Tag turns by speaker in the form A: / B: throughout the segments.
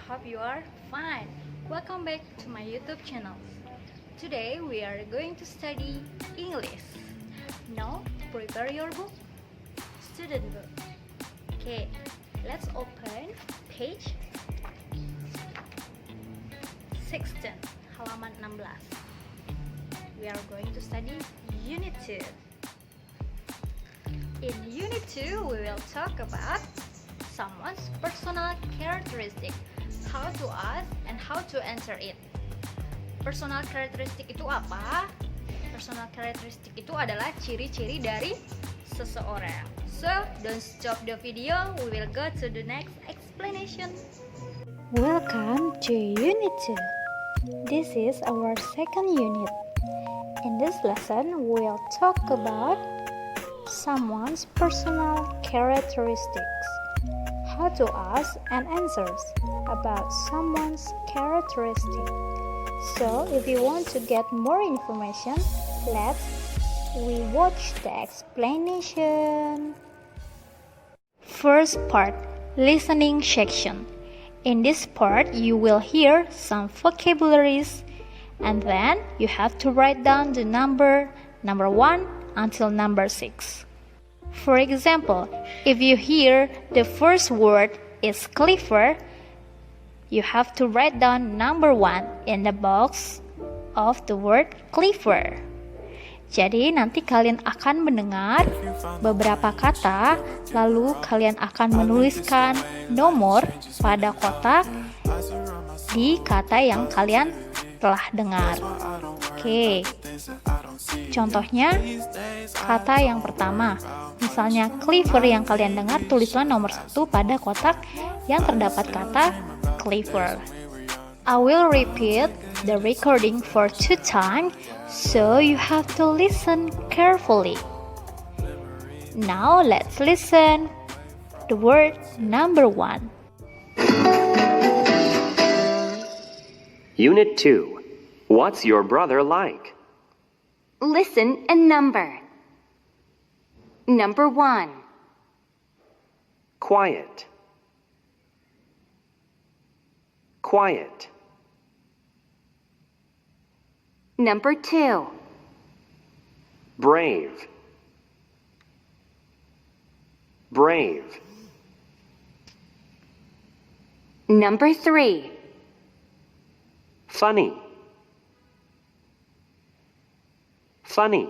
A: hope you are fine. Welcome back to my YouTube channel. Today we are going to study English. Now prepare your book, student book. Okay, let's open page 16, halaman 16. We are going to study Unit 2. In Unit 2, we will talk about someone's personal characteristic, how to ask and how to answer it. Personal characteristic itu apa? Personal characteristic itu adalah ciri-ciri dari seseorang. So, don't stop the video, we will go to the next explanation.
B: Welcome to Unit 2. This is our second unit. In this lesson, we'll talk about someone's personal characteristics. How to ask and answers about someone's characteristic. So, if you want to get more information, we watch the explanation. First part, listening section. In this part, you will hear some vocabularies, and then you have to write down the number 1 until number 6. For example, if you hear the first word is clever, you have to write down number 1 in the box of the word clever. Jadi nanti kalian akan mendengar beberapa kata, lalu kalian akan menuliskan nomor pada kotak di kata yang kalian telah dengar. Oke, contohnya kata yang pertama, misalnya clever yang kalian dengar, tulislah nomor 1 pada kotak yang terdapat kata clever. I will repeat the recording for 2 times, so you have to listen carefully. Now let's listen. The word number 1.
C: Unit 2. What's your brother like?
D: Listen and number. Number 1.
C: Quiet. Quiet.
D: Number 2.
C: Brave. Brave.
D: Number 3.
C: Funny. Funny.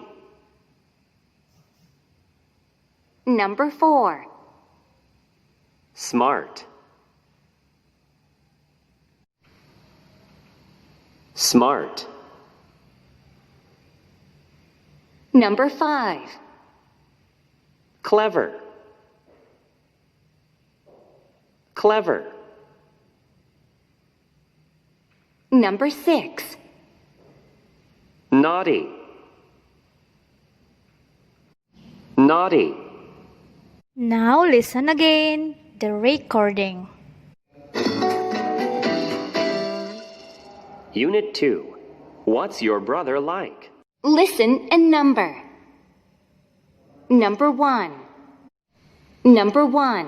D: Number 4.
C: Smart. Smart.
D: Number 5.
C: Clever. Clever.
D: Number 6.
C: Naughty. Naughty.
B: Now listen again, the recording.
C: Unit 2. What's your brother like?
D: Listen and number. Number 1. Number 1.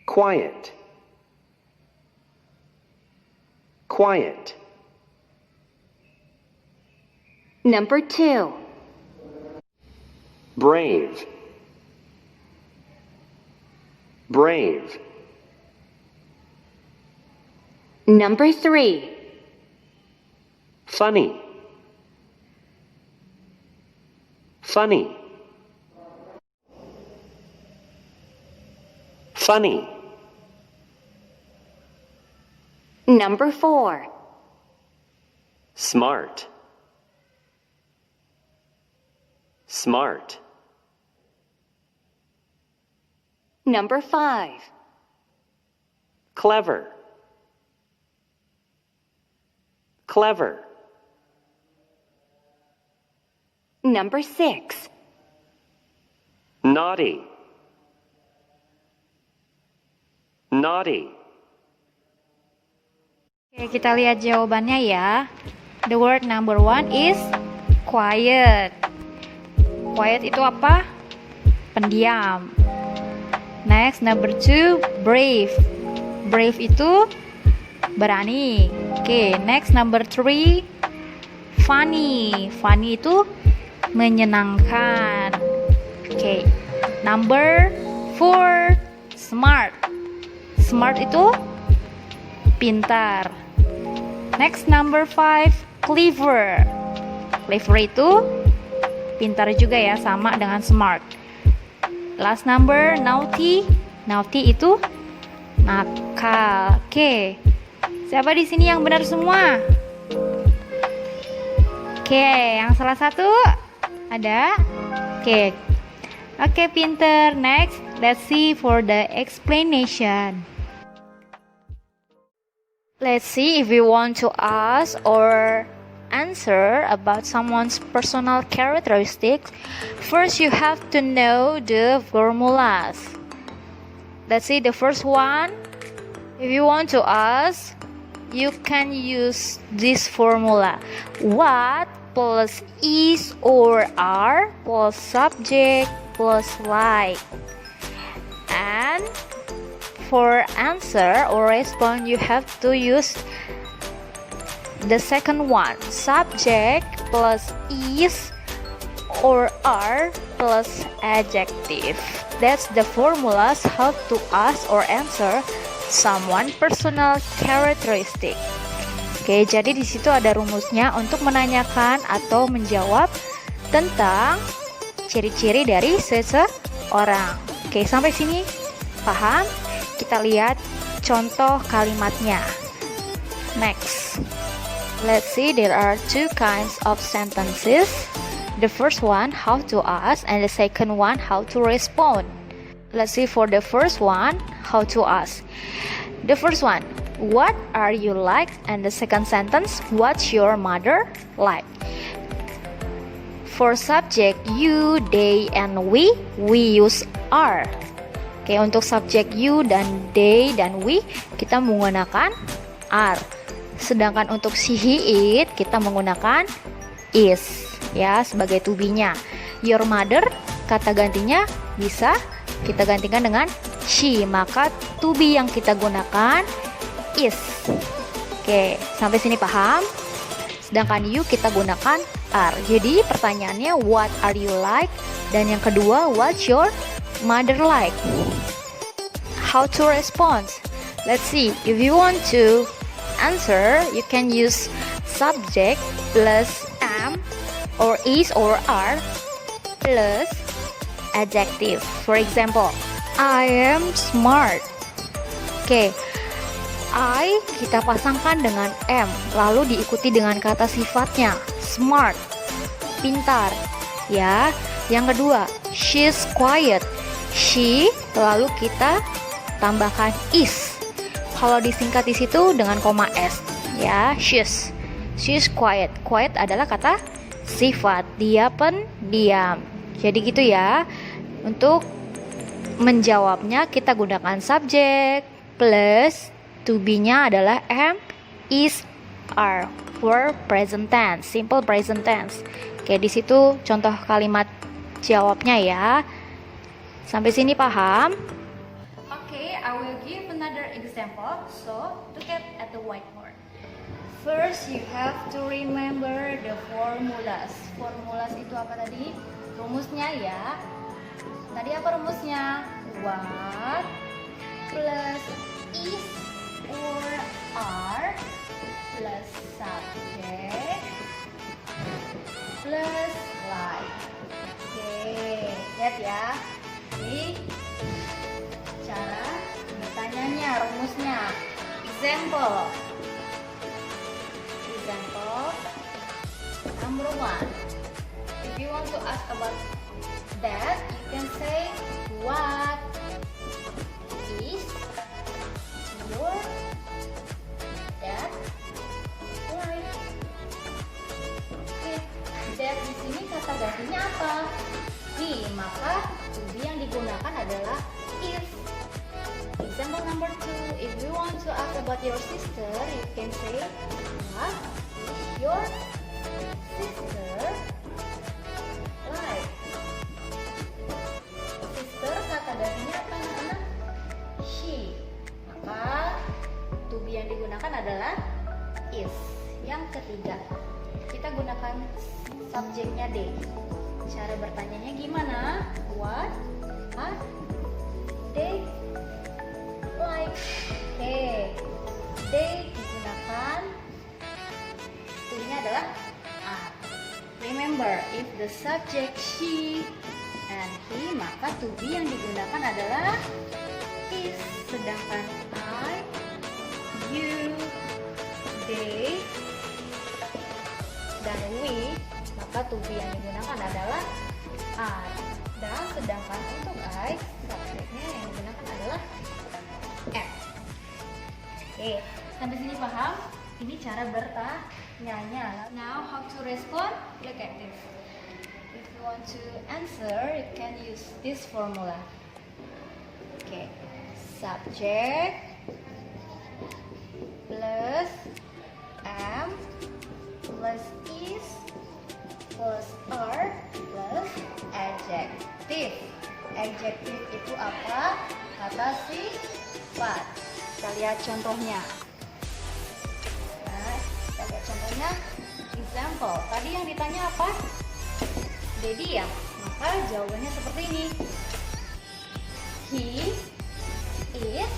C: Quiet. Quiet.
D: Number 2.
C: Brave. Brave.
D: Number 3.
C: Funny. Funny. Funny.
D: Number 4.
C: Smart. Smart.
D: Number 5.
C: Clever. Clever.
D: Number 6.
C: Naughty. Naughty.
B: Oke, kita lihat jawabannya ya. The word number 1 is quiet. Quiet itu apa? Pendiam. Next, number 2, brave.
A: Brave itu berani. Oke, next number 3. Funny. Funny itu menyenangkan. Oke, number 4. Smart. Smart itu pintar. Next number 5. Clever. Clever itu pintar juga ya, sama dengan smart. Last number naughty. Naughty itu nakal. Oke. Siapa di sini yang benar semua? Oke, yang salah satu ada? Oke. Oke, pinter. Next, let's see for the explanation. Let's see if we want to ask or answer about someone's personal characteristics. First, you have to know the formulas. Let's see the first one. If you want to ask, you can use this formula. What plus is or are plus subject plus like. And for answer or respond, you have to use the second one. Subject plus is or are plus adjective. That's the formulas how to ask or answer someone personal characteristic. Oke, jadi di situ ada rumusnya untuk menanyakan atau menjawab tentang ciri-ciri dari seseorang. Oke, sampai sini paham? Kita lihat contoh kalimatnya. Next, let's see, there are 2 kinds of sentences. The first one, how to ask, and the second one, how to respond. Let's see for the first one, how to ask. The first one, what are you like? And the second sentence, what's your mother like? For subject you, they, and we use are. Oke, untuk subjek you dan they dan we kita menggunakan are. Sedangkan untuk she, he, it kita menggunakan is ya sebagai to be-nya. Your mother kata gantinya bisa kita gantikan dengan she, maka to be yang kita gunakan is. Oke, sampai sini paham? Sedangkan you kita gunakan are. Jadi pertanyaannya what are you like? Dan yang kedua, what's your mother like? How to respond? Let's see. If you want to answer, you can use subject plus am or is or are plus adjective. For example, I am smart. Oke, I kita pasangkan dengan am, lalu diikuti dengan kata sifatnya, smart, pintar. Ya, yang kedua, she's quiet. She, lalu kita tambahkan is. Kalau disingkat di situ dengan koma s, ya, she's. She's quiet. Quiet adalah kata sifat, dia pendiam. Jadi gitu ya. Untuk menjawabnya kita gunakan subjek plus to be-nya adalah am, is, are for present tense, simple present tense. Oke, di situ contoh kalimat jawabnya ya. Sampai sini paham? Okay, I will give another example. So, look at the whiteboard. First, you have to remember the formulas. Formulas itu apa tadi? Rumusnya ya. Tadi apa rumusnya? What plus is or are plus subject plus like. Oke, lihat ya. Jadi cara bertanyanya, rumusnya. Example number 1. If you want to ask about that, you can say what is your dad like? Oke, dad di sini kata gantinya apa? He, maka to be yang digunakan adalah is. Example number 2, if you want to ask about your sister, you can say what is your sister like? Sister kata gantinya apa anak-anak? She, maka to be yang digunakan adalah is. Yang ketiga, kita gunakan subjeknya they. Cara bertanyanya gimana? What are they like? Oke, they digunakan to-nya adalah are. Remember, if the subject she and he, maka to be yang digunakan adalah is. Sedangkan I, you, they, dan we, maka to be yang digunakan adalah are. Dan sedangkan untuk I, subjeknya yang digunakan adalah am. Oke, sampai sini paham? Ini cara bertanya. Now how to respond? Look at this. If you want to answer, you can use this formula. Okay, subject plus am plus is plus are plus adjective. Adjective itu apa? Kata sifat. Kita lihat contohnya. Nah, kita lihat contohnya. Example. Tadi yang ditanya apa? Daddy ya? Maka jawabannya seperti ini. He is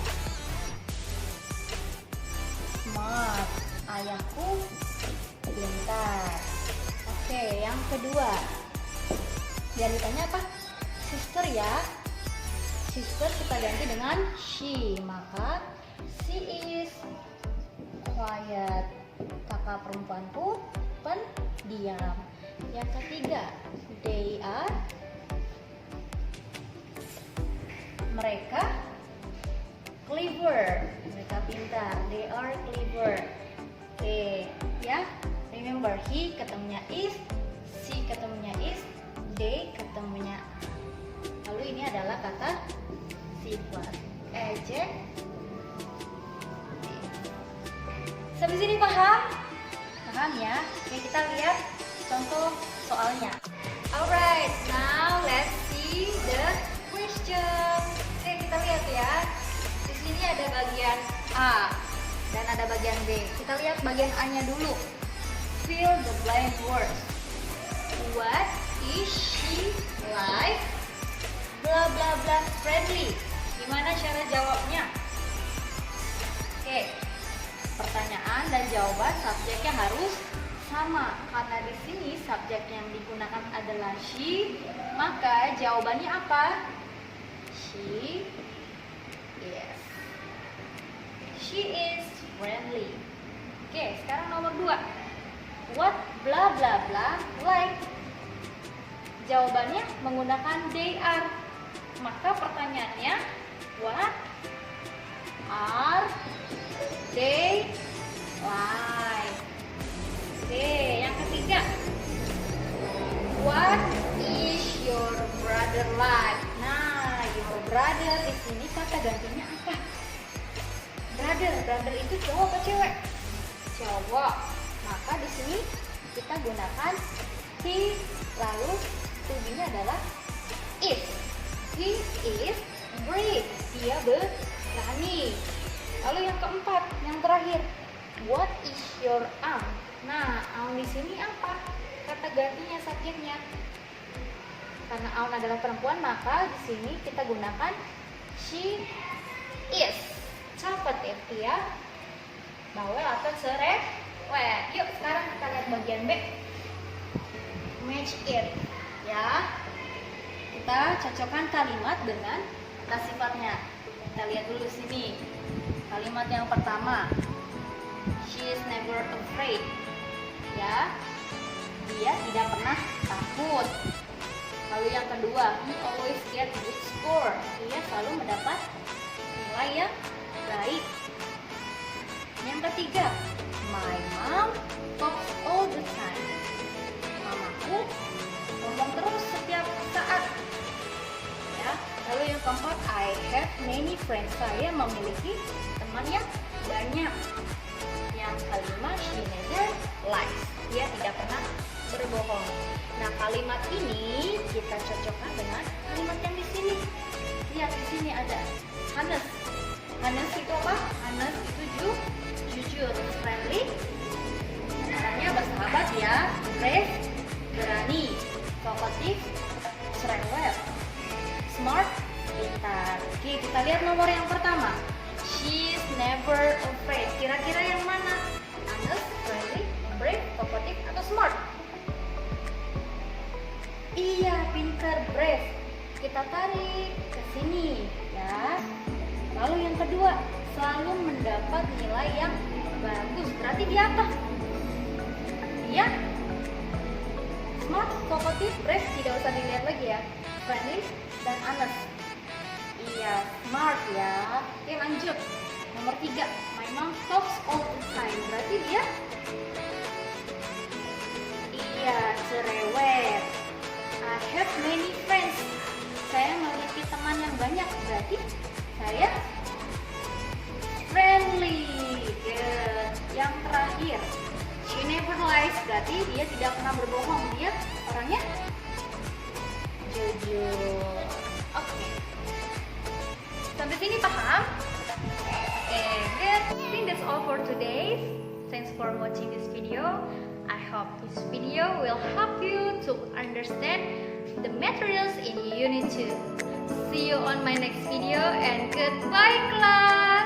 A: smart. Ayahku pintar. Oke, yang kedua. Yang ditanya apa? Sister ya. Sister kita ganti dengan she. Maka she is quiet. Kakak perempuanku pendiam. Yang ketiga, they are. Mereka clever. Mereka pintar. They are clever. Oke, ya. Remember, he ketemunya is, she ketemunya is, they ketemunya. Lalu ini adalah kata sifat. Ejek. Sampai sini paham? Paham ya? Oke, kita lihat contoh soalnya. Alright, now let's see the question. Oke, kita lihat ya. Di sini ada bagian A dan ada bagian B. Kita lihat bagian A-nya dulu. Fill the blank words. What is she like? Blah blah blah friendly. Gimana cara jawabnya? Oke, pertanyaan dan jawaban subjeknya harus sama. Karena di sini subjek yang digunakan adalah she, maka jawabannya apa? She is. She is friendly. Oke, sekarang nomor 2. What blah blah blah like? Jawabannya menggunakan they are. Maka pertanyaannya, what are they like? Oke, yang ketiga. What is your brother like? Nah, your brother di sini kata gantinya apa? Brother itu cowok atau cewek? Cowok. Maka di sini kita gunakan he, lalu to be-nya adalah is. He is brave. Dia berani. Lalu yang keempat, yang terakhir. What is your aunt? Nah, aunt di sini apa? Kata gantinya subjeknya. Karena aunt adalah perempuan, maka di sini kita gunakan she is. Catat ya. Bawel atau cerewet. Yuk sekarang kita lihat bagian B. Match it. Ya. Kita cocokkan kalimat dengan kata sifatnya. Kita lihat dulu sini. Kalimat yang pertama, she is never afraid. Ya, dia tidak pernah takut. Lalu yang kedua, he always get good score. Dia selalu mendapat nilai yang baik. Yang ketiga, my mom talks all the time. Mamaku ngomong terus setiap saat. Ya. Lalu yang keempat, I have many friends. Saya memiliki teman yang banyak. Yang kelima, she never lies. Dia tidak pernah berbohong. Nah, kalimat ini kita cocokkan dengan kalimat yang di sini. Lihat di sini ada honest. Honest itu apa? Honest itu brave. Kita tarik ke sini ya. Lalu yang kedua, selalu mendapat nilai yang bagus. Berarti dia apa? Dia smart, talkative, brave, tidak usah dilihat lagi ya. Friendly dan honest. Iya, smart ya. Oke, lanjut. Nomor 3, my mom talks all the time. Berarti dia iya, cerewet. I have many friends. Saya memiliki teman yang banyak. Berarti saya friendly. Good. Yang terakhir, she never lies. Berarti dia tidak pernah berbohong. Dia orangnya jujur. Oke. Sampai sini paham? Good. I think that's all for today. Thanks for watching this video. I hope this video will help you to understand the materials in Unit 2. See you on my next video and goodbye class!